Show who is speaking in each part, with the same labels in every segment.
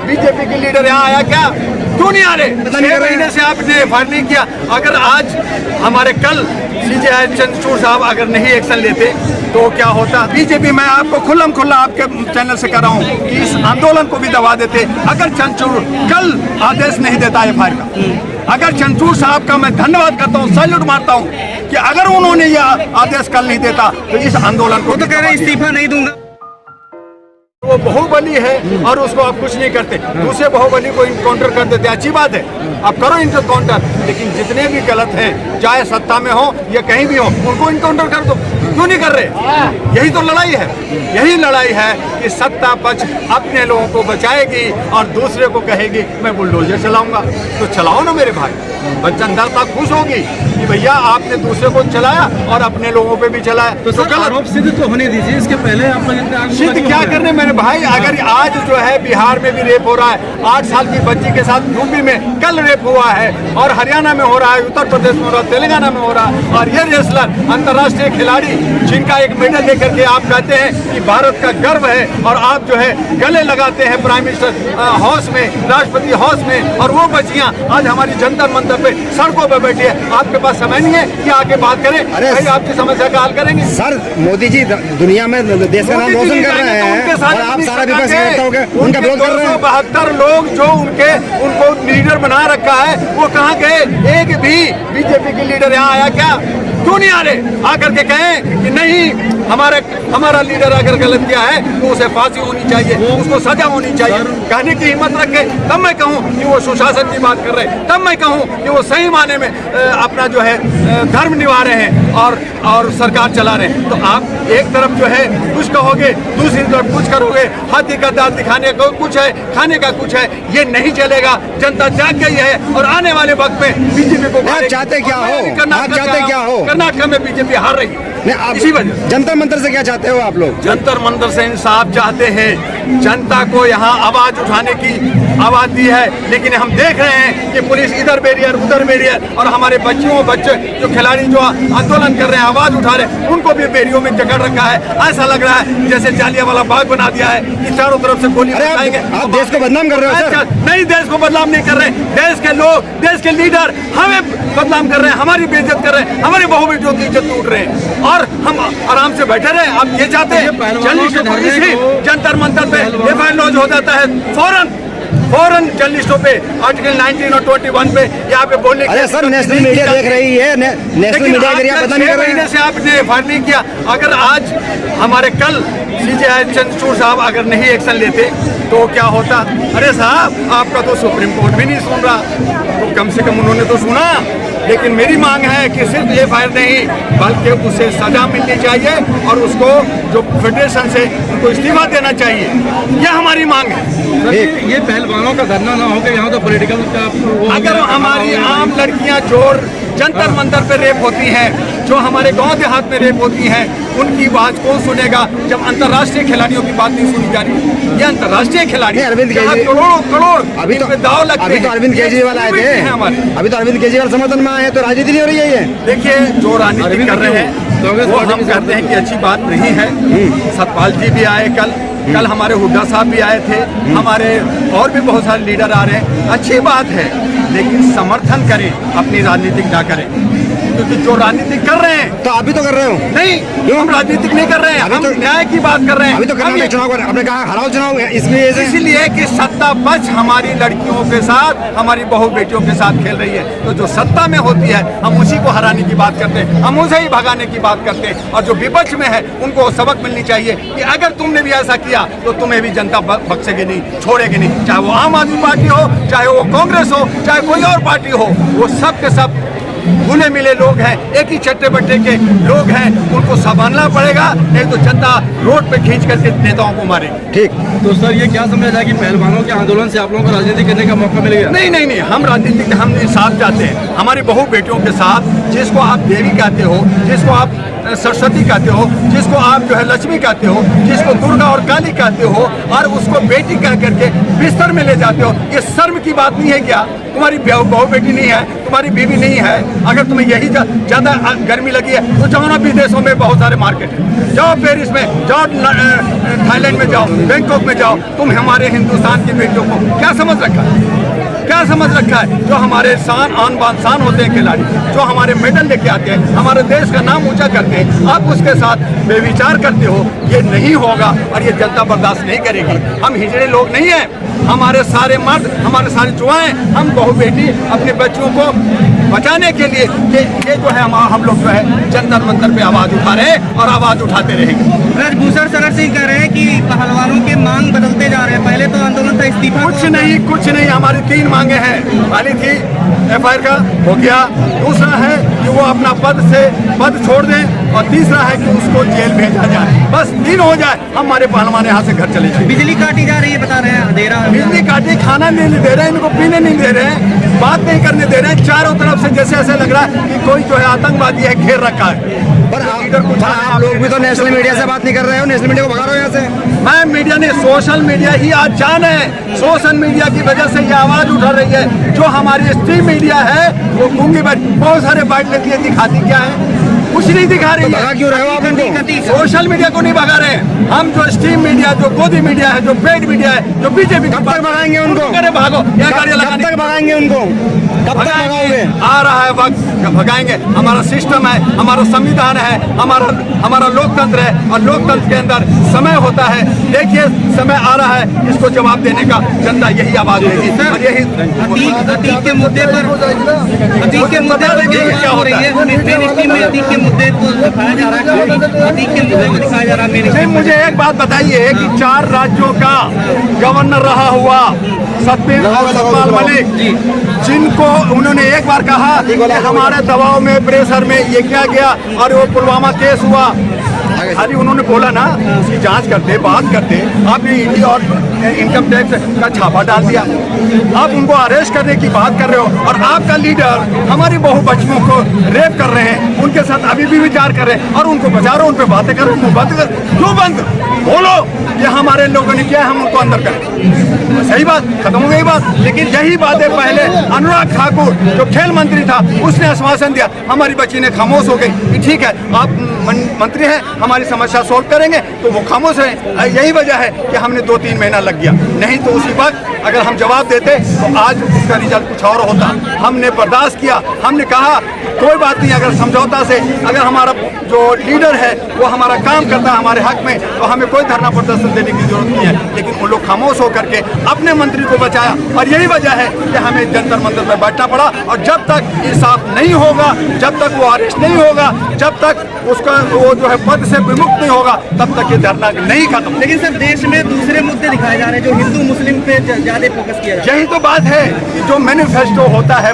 Speaker 1: BJP के leader यहाँ आया क्या? क्यों नहीं आ रहे? 6 महीने से आपने एफआईआर नहीं किया। अगर आज हमारे कल सीजेआई चंद्रचूड़ साहब अगर नहीं एक्शन लेते तो क्या होता? बीजेपी, मैं आपको खुल्लम खुल्ला आपके चैनल से कर रहा हूँ कि इस आंदोलन को भी दबा देते अगर चंद्रचूड़ कल आदेश नहीं देता एफआईआर का। अगर चंद्रचूड़ साहब का मैं धन्यवाद करता हूँ, सैल्यूट मारता हूँ कि अगर उन्होंने यह आदेश कल नहीं देता तो इस आंदोलन को
Speaker 2: तो कह रहे इस्तीफा नहीं दूंगा।
Speaker 1: वो बाहुबली है और उसको आप कुछ नहीं करते, दूसरे बाहुबली को इनकाउंटर कर देते, अच्छी बात है, आप करो इनकाउंटर। लेकिन जितने भी गलत हैं, चाहे सत्ता में हो या कहीं भी हो, उनको इनकाउंटर कर दो। क्यों नहीं कर रहे? यही तो लड़ाई है, यही लड़ाई है कि सत्ता पक्ष अपने लोगों को बचाएगी और दूसरे को कहेगी मैं बुलडोजर चलाऊंगा। तो चलाओ ना मेरे भाई, जनता खुश होगी कि भैया आपने दूसरे को चलाया और अपने लोगों पे भी चलाया।
Speaker 2: तो आरोप सिद्ध तो होने दीजिए, इसके पहले आप
Speaker 1: सिद्ध क्या करने मेरे भाई? अगर आज जो है बिहार में भी रेप हो रहा है, 8 साल की बच्ची के साथ यूपी में कल रेप हुआ है, और हरियाणा में हो रहा है, उत्तर प्रदेश में हो रहा है, तेलंगाना में हो रहा है, और ये रेसलर अंतर्राष्ट्रीय खिलाड़ी जिनका एक मेडल लेकर के आप कहते हैं कि भारत का गर्व है, और आप जो है गले लगाते हैं प्राइम मिनिस्टर हाउस में, राष्ट्रपति हाउस में, और वो बच्चियां आज हमारी जंतर मंतर पे सड़कों पे बैठी है। आपके पास समय नहीं है कि आके बात करें? भाई आपकी समस्या का हल करेंगे।
Speaker 3: सर मोदी जी दुनिया में देश का नाम रोशन कर रहे हैं और आप सारा विपक्ष उनका विरोध कर रहे हैं।
Speaker 1: 272 लोग जो उनको लीडर बना रखा है वो कहाँ गए? एक भी बीजेपी के लीडर यहाँ आया क्या? क्यों नहीं आ रहे? आकर के कहें कि नहीं हमारा लीडर अगर गलत किया है तो उसे फांसी होनी चाहिए, उसको सजा होनी चाहिए। कहने की हिम्मत रखे तब मैं कहूँ कि वो सुशासन की बात कर रहे हैं, तब मैं कहूँ कि वो सही माने में अपना जो है धर्म निभा रहे हैं और सरकार चला रहे हैं। तो आप एक तरफ जो है कुछ कहोगे, दूसरी तरफ कुछ करोगे, हाथी का दांत दिखाने को कुछ है, खाने का कुछ है। ये नहीं चलेगा। जनता जाग गई है और आने वाले वक्त में बीजेपी को
Speaker 3: चाहते क्या हो?
Speaker 1: कर्नाटक में बीजेपी हार रही है। इसी वजह
Speaker 3: जंतर मंतर से क्या चाहते हो आप लोग?
Speaker 1: जंतर मंतर से इंसाफ चाहते हैं। जनता को यहाँ आवाज उठाने की आवाज दी है, लेकिन हम देख रहे हैं कि पुलिस इधर बैरियर उधर बैरियर, और हमारे बच्चे जो खिलाड़ी जो आंदोलन कर रहे हैं, आवाज उठा रहे हैं, उनको भी बैरियों में जकड़ रखा है। ऐसा लग रहा है जैसे जालियांवाला बाग बना दिया है कि चारों तरफ से गोली चलाएंगे।
Speaker 3: आप देश को बदनाम कर रहे हो सर?
Speaker 1: नहीं, देश को बदनाम नहीं कर रहे। देश के लोग, देश के लीडर हमें बदनाम कर रहे हैं, हमारी बेइज्जत कर रहे हैं, हमारी बहू बेटियों की इज्जत लूट रहे हैं, और हम आराम से बैठे रहे। आप ये चाहते हैं जंतर मंतर पे एफआईआर लॉन्च हो जाता है फौरन जर्नलिस्टों पे आर्टिकल 19 और 21 पे यहाँ पे बोलने।
Speaker 3: अरे सर नेशनल मीडिया देख रही है, नेशनल मीडिया पता नहीं कर रहे हैं।
Speaker 1: से आपने एफआईआर नहीं किया। अगर आज हमारे कल सीजेआई चंद्रचूड़ साहब अगर नहीं एक्शन लेते तो क्या होता? अरे साहब आपका तो सुप्रीम कोर्ट भी नहीं सुन रहा, तो कम से कम उन्होंने तो सुना। लेकिन मेरी मांग है कि सिर्फ एफआईआर नहीं बल्कि उसे सजा मिलनी चाहिए और उसको जो फेडरेशन से उनको इस्तीफा देना चाहिए, यह हमारी मांग है।
Speaker 2: ये पहलवानों का धरना ना हो कि यहाँ तो पॉलिटिकल का
Speaker 1: अगर हमारी आम लड़कियां चोर जंतर मंतर पे रेप होती हैं, जो हमारे गांव देहात में रेप होती हैं, उनकी बात कौन सुनेगा जब अंतर्राष्ट्रीय खिलाड़ियों की बात नहीं सुनी जा रही? ये अंतर्राष्ट्रीय खिलाड़ी करोड़
Speaker 3: अभी तो
Speaker 1: दाव लगते हैं।
Speaker 3: अरविंद केजरीवाल आए थे हमारे, अभी तो अरविंद केजरीवाल समर्थन में आए हैं, तो राजनीति नहीं हो रही है।
Speaker 1: देखिए जो राजनीति कर रहे हैं वो हम कहते हैं कि अच्छी बात नहीं है। सतपाल जी भी आए कल हमारे हुड्डा साहब भी आए थे, हमारे और भी बहुत सारे लीडर आ रहे हैं, अच्छी बात है, लेकिन समर्थन करें, अपनी राजनीतिक ना करें, क्योंकि जो राजनीति कर रहे हैं।
Speaker 3: तो अभी तो कर रहे हो?
Speaker 1: नहीं, हम राजनीतिक नहीं कर रहे हैं, हम न्याय की बात कर रहे हैं।
Speaker 3: अभी तो कर्नाटक चुनाव आपने कहा हराओ चुनाव,
Speaker 1: इसलिए कि सत्ता पक्ष हमारी लड़कियों के साथ, हमारी बहू बेटियों के साथ खेल रही है। तो जो सत्ता में होती है हम उसी को हराने की बात करते हैं, हम उसे ही भगाने की बात करते हैं, और जो विपक्ष में है उनको सबक मिलनी चाहिए कि अगर तुमने भी ऐसा किया तो तुम्हें भी जनता बख्शेगी नहीं, छोड़ेगी नहीं। चाहे वो आम आदमी पार्टी हो, चाहे वो कांग्रेस हो, चाहे कोई और पार्टी हो, वो सब के सब घुले मिले लोग हैं, एक ही चट्टे बट्टे के लोग हैं, उनको संभालना पड़ेगा, नहीं तो जनता रोड पे खींच करके नेताओं को मारेगी।
Speaker 3: ठीक,
Speaker 2: तो सर ये क्या समझा जाए कि पहलवानों के आंदोलन से आप लोगों को राजनीति करने का मौका मिल गया?
Speaker 1: नहीं, हम राजनीतिक हम इंसाफ चाहते हैं, हमारी बहू बेटियों के साथ, जिसको आप देवी कहते हो, जिसको आप सरस्वती कहते हो, जिसको आप जो है लक्ष्मी कहते हो, जिसको दुर्गा और काली कहते हो, और उसको बेटी कह करके बिस्तर में ले जाते हो। ये शर्म की बात नहीं है क्या? तुम्हारी बहू बेटी नहीं है, तुम्हारी बीवी नहीं है? अगर तुम्हें यही ज़्यादा गर्मी लगी है तो जाओ ना, विदेशों में बहुत सारे मार्केट है, जाओ पेरिस में जाओ, थाईलैंड में जाओ, बैंकॉक में जाओ। तुम हमारे हिंदुस्तान की बेटियों को क्या समझ रखा है? क्या समझ रखा है? जो हमारे आन बान शान होते हैं खिलाड़ी, जो हमारे मेडल लेके आते हैं, हमारे देश का नाम ऊंचा करते हैं, आप उसके साथ बेविचार करते हो। ये नहीं होगा और ये जनता बर्दाश्त नहीं करेगी। हम हिजड़े लोग नहीं हैं, हमारे सारे मर्द, हमारे सारे जुआएं, हम बहू बेटी अपने बच्चों को बचाने के लिए ये जो है हम लोग जो है जंतर मंतर पे आवाज उठा रहे हैं और आवाज उठाते रहेंगे।
Speaker 4: ब्रजभूषण शरण सिंह कह रहे हैं कि पहलवानों के मांग बदलते जा रहे हैं। पहले तो आंदोलन था इस्तीफा,
Speaker 1: कुछ नहीं, हमारी 3 मांगे हैं। पहली थी FIR का, हो गया। दूसरा है कि वो अपना पद छोड़ दें, और तीसरा है कि उसको जेल भेजा जाए। बस 3 हो जाए, हमारे पहलवान यहाँ से घर चले जाए।
Speaker 4: बिजली काटी जा रही है, बता रहे हैं अंधेरा,
Speaker 1: बिजली काटी, खाना नहीं दे रहे हैं, इनको पीने नहीं दे रहे हैं, बात नहीं करने दे रहे हैं। चारों तरफ से जैसे ऐसे लग रहा है कि कोई जो है आतंकवादी है, घेर रखा है।
Speaker 3: पर आप लोग भी तो नेशनल मीडिया से बात नहीं कर रहे हो, नेशनल मीडिया को भगा रहे हो यहाँ से।
Speaker 1: मैं मीडिया ने, सोशल मीडिया ही आज जान है। सोशल मीडिया की वजह से ये आवाज उठा रही है। जो हमारी स्ट्रीम मीडिया है वो गूंगी बहुत सारे बाइट लेती है, दिखाती क्या है? कुछ नहीं दिखा रही है।
Speaker 3: भगा क्यों रहे हो आप इनको?
Speaker 1: सोशल मीडिया को नहीं भगा रहे हैं हम। जो स्ट्रीम मीडिया, जो गोदी मीडिया है, जो पेड मीडिया है, जो बीजेपी,
Speaker 3: कब तक भगाएंगे उनको?
Speaker 1: अरे भागो, क्या गाड़ियां
Speaker 3: कब तक भगाएंगे उनको? कब तक भगाओगे?
Speaker 1: आ रहा है वक्त, भगाएंगे। हमारा सिस्टम है, हमारा संविधान है, हमारा लोकतंत्र है, और लोकतंत्र के अंदर समय होता है। देखिए समय आ रहा है, इसको जवाब देने का जनता यही आवाज देगी। और यही
Speaker 4: अतीक के मुद्दे पर क्या हो रही है? अतीक के मुद्दे को दिखाया जा रहा है, अतीक के मुद्दे को दिखाया जा रहा है।
Speaker 1: मुझे एक बात बताइए कि 4 राज्यों का गवर्नर रहा हुआ सतपाल मलिक, जिनको उन्होंने एक बार कहा कि हमारे दबाव में, प्रेशर में ये क्या गया, और वो पुलवामा केस हुआ, खाली उन्होंने बोला ना, उसकी जांच करते, बात करते, आपने ईडी और इनकम टैक्स का छापा डाल दिया। आप उनको अरेस्ट करने की बात कर रहे हो, और आपका लीडर हमारी बहु बच्चियों को रेप कर रहे हैं, उनके साथ अभी भी विचार कर रहे हैं, और उनको बचा रहे हो, उन पर बातें कर रहे हो। बंद कर, क्यों बंद? बोलो ये हमारे लोगों ने किया, हम उनको अंदर करें। सही बात, खत्म हो गई बात। लेकिन यही बातें पहले अनुराग ठाकुर जो खेल मंत्री था, उसने आश्वासन दिया, हमारी बच्ची ने खामोश हो गई कि ठीक है आप मंत्री हैं, हमारी समस्या सोल्व करेंगे, तो वो खामोश रहे। यही वजह है कि हमने 2-3 महीना लग गया। नहीं तो उसी वक्त अगर हम जवाब देते तो आज उसका रिजल्ट कुछ और होता। हमने बर्दाश्त किया, हमने कहा कोई बात नहीं, अगर समझौता से अगर हमारा जो लीडर है वो हमारा काम करता है हमारे हक में, तो हमें कोई धरना प्रदर्शन देने की जरूरत नहीं है। लेकिन वो लोग खामोश होकर के अपने मंत्री को बचाया, और यही वजह है कि हमें जंतर मंतर पर बैठना पड़ा। और जब तक इंसाफ नहीं होगा, जब तक वो अरेस्ट नहीं होगा, जब तक उसका वो जो है पद से विमुक्त नहीं होगा, तब तक ये धरना नहीं खत्म।
Speaker 4: लेकिन सर देश में दूसरे मुद्दे दिखाए जा रहे हैं, जो हिंदू मुस्लिम पे ज्यादा फोकस किया जा रहा है।
Speaker 1: यही तो बात है कि जो मैनिफेस्टो होता है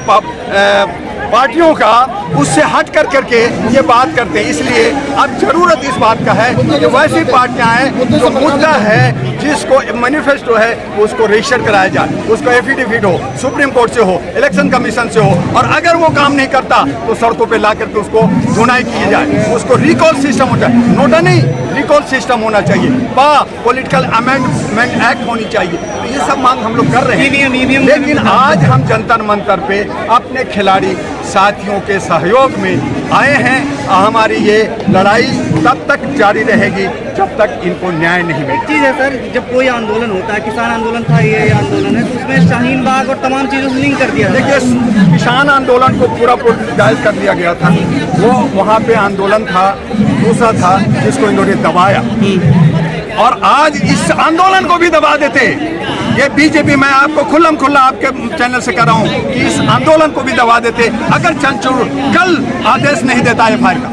Speaker 1: पार्टियों का, उससे हट कर करके ये बात करते हैं। इसलिए अब जरूरत इस बात का है कि वैसी पार्टियां हैं जो मुद्दा है, जिसको मैनिफेस्टो है, उसको रजिस्टर कराया जाए, उसको एफिडेविट हो, सुप्रीम कोर्ट से हो, इलेक्शन कमीशन से हो, और अगर वो काम नहीं करता तो सड़कों पे ला करके उसको धुनाई की जाए, उसको रिकॉल सिस्टम हो जाए। नोटा नहीं, रिकॉल सिस्टम होना चाहिए, पॉलिटिकल अमेंडमेंट एक्ट होनी चाहिए। तो ये सब मांग हम लोग कर रहे हैं। लेकिन आज हम जंतर मंतर पे अपने खिलाड़ी साथियों के सहयोग में आए हैं। हमारी ये लड़ाई तब तक जारी रहेगी जब तक इनको न्याय नहीं मिलेगा।
Speaker 4: चीज़ है सर, जब कोई आंदोलन होता है, किसान आंदोलन था, ये आंदोलन है, तो उसमें शाहीन बाग और तमाम चीज़ों से लिंक कर दिया।
Speaker 1: देखिए, किसान आंदोलन को पूरा जायज कर दिया गया था। वो वहाँ पे आंदोलन था, दूसरा था जिसको इन्होंने दबाया, और आज इस आंदोलन को भी दबा देते। ये बीजेपी, मैं आपको खुल्लम खुल्ला आपके चैनल से कर रहा हूँ कि इस आंदोलन को भी दबा देते। अगर चंद्रचूड़ कल आदेश नहीं देता FIR का,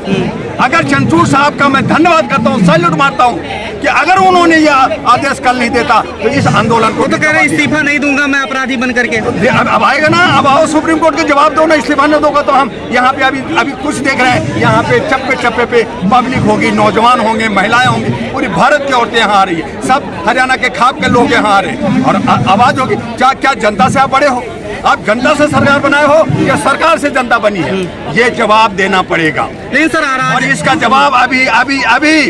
Speaker 1: अगर चंद्रचूड़ साहब का मैं धन्यवाद करता हूँ, सैल्यूट मारता हूँ कि अगर उन्होंने यह आदेश कल नहीं देता तो इस आंदोलन को
Speaker 4: तो कह रहे इस्तीफा नहीं दूंगा मैं अपराधी बन करके।
Speaker 1: अब आएगा ना, अब आओ सुप्रीम कोर्ट के जवाब दो ना। इस्तीफा नहीं दोगा तो हम यहाँ पे अभी कुछ देख रहे हैं, यहाँ पे चप्पे चप्पे पे पब्लिक होगी, नौजवान होंगे, महिलाएं होंगी, पूरी भारत की औरतें यहाँ आ रही है, सब हरियाणा के खाप के लोग यहाँ आ रहे हैं, और आवाज होगी। क्या जनता से आप बड़े हो? आप जनता से सरकार बनाए हो या सरकार से जनता बनी है? ये जवाब देना पड़ेगा।
Speaker 4: लेकिन सर
Speaker 1: और इसका जवाब अभी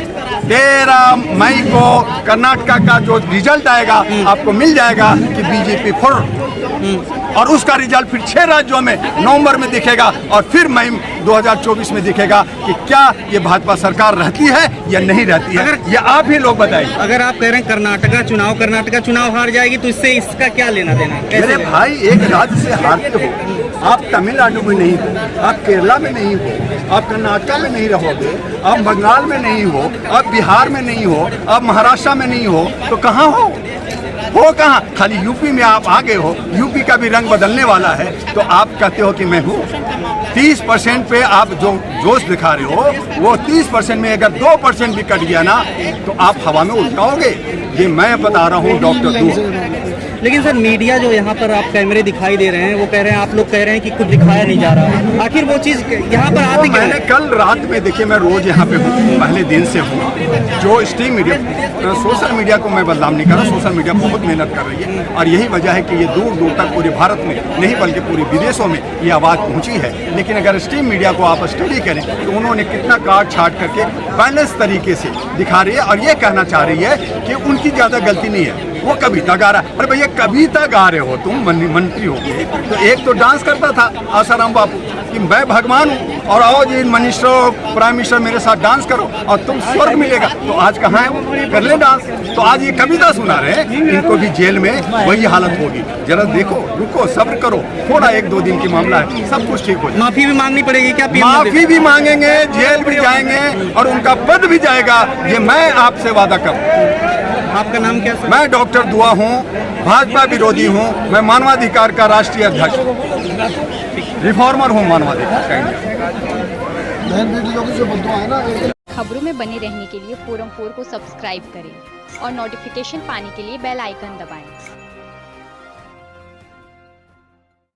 Speaker 1: 13 मई को कर्नाटका का जो रिजल्ट आएगा आपको मिल जाएगा कि बीजेपी फुर, और उसका रिजल्ट फिर 6 राज्यों में नवंबर में दिखेगा और फिर मई 2024 में दिखेगा कि क्या ये भाजपा सरकार रहती है या नहीं रहती है। ये आप ही लोग बताइए।
Speaker 4: अगर आप कह रहे हैं कर्नाटका चुनाव हार जाएगी तो इससे इसका क्या लेना देना?
Speaker 1: मेरे भाई, एक राज्य से हारते हो, आप तमिलनाडु में नहीं हो, आप केरला में नहीं हो, आप कर्नाटका में नहीं रहोगे, आप बंगाल में नहीं हो, आप बिहार में नहीं हो, आप महाराष्ट्र में नहीं हो, तो कहाँ हो कहाँ? खाली यूपी में आप आगे हो, यूपी का भी रंग बदलने वाला है, तो आप कहते हो कि मैं हूँ। 30% पे आप जो जोश दिखा रहे हो, वो 30% में अगर 2% भी कट गया ना तो आप हवा में उड़ जाओगे। ये मैं बता रहा हूँ डॉक्टर दू।
Speaker 4: लेकिन सर मीडिया जो यहाँ पर आप कैमरे दिखाई दे रहे हैं, वो कह रहे हैं, आप लोग कह रहे हैं कि कुछ दिखाया नहीं जा रहा है। आखिर वो चीज़ यहाँ पर आती क्या है?
Speaker 1: मैंने कल रात में, देखिए मैं रोज यहाँ पे हूँ, पहले दिन से हूँ। जो स्ट्रीम मीडिया, सोशल मीडिया को मैं बदनाम नहीं कर रहा, सोशल मीडिया बहुत मेहनत कर रही है और यही वजह है कि ये दूर दूर तक पूरे भारत में नहीं बल्कि पूरे विदेशों में ये आवाज़ पहुँची है। लेकिन अगर स्ट्रीम मीडिया को आप स्टडी करें तो उन्होंने कितना काट छाट करके बैलेंस तरीके से दिखा रही है और ये कहना चाह रही है कि उनकी ज़्यादा गलती नहीं है, वो कविता गा रहा है। अरे भैया, कविता गा रहे हो तुम, मंत्री हो गए, तो एक तो डांस करता था आसाराम बापू कि मैं भगवान हूँ और आओ जी मिनिस्टर प्राइम मिनिस्टर मेरे साथ डांस करो और तुम स्वर्ग मिलेगा। तो आज कहाँ है वो? कर ले डांस। तो आज ये कविता सुना रहे हैं, इनको भी जेल में वही हालत होगी। जरा देखो, रुको, सब्र करो, थोड़ा 1-2 दिन की मामला है, सब कुछ ठीक हो जाएगा।
Speaker 4: माफी भी मांगनी पड़ेगी क्या?
Speaker 1: माफी भी मांगेंगे, जेल भी जाएंगे और उनका पद भी जाएगा, ये मैं आपसे वादा करूँ।
Speaker 4: आपका नाम क्या सर?
Speaker 1: मैं डॉक्टर दुआ हूँ, भाजपा विरोधी हूँ, मैं मानवाधिकार का राष्ट्रीय अध्यक्ष, रिफॉर्मर हूँ मानवाधिकार का।
Speaker 5: खबरों में बने रहने के लिए फोरम 4 को सब्सक्राइब करें और नोटिफिकेशन पाने के लिए बेल आइकन दबाएं।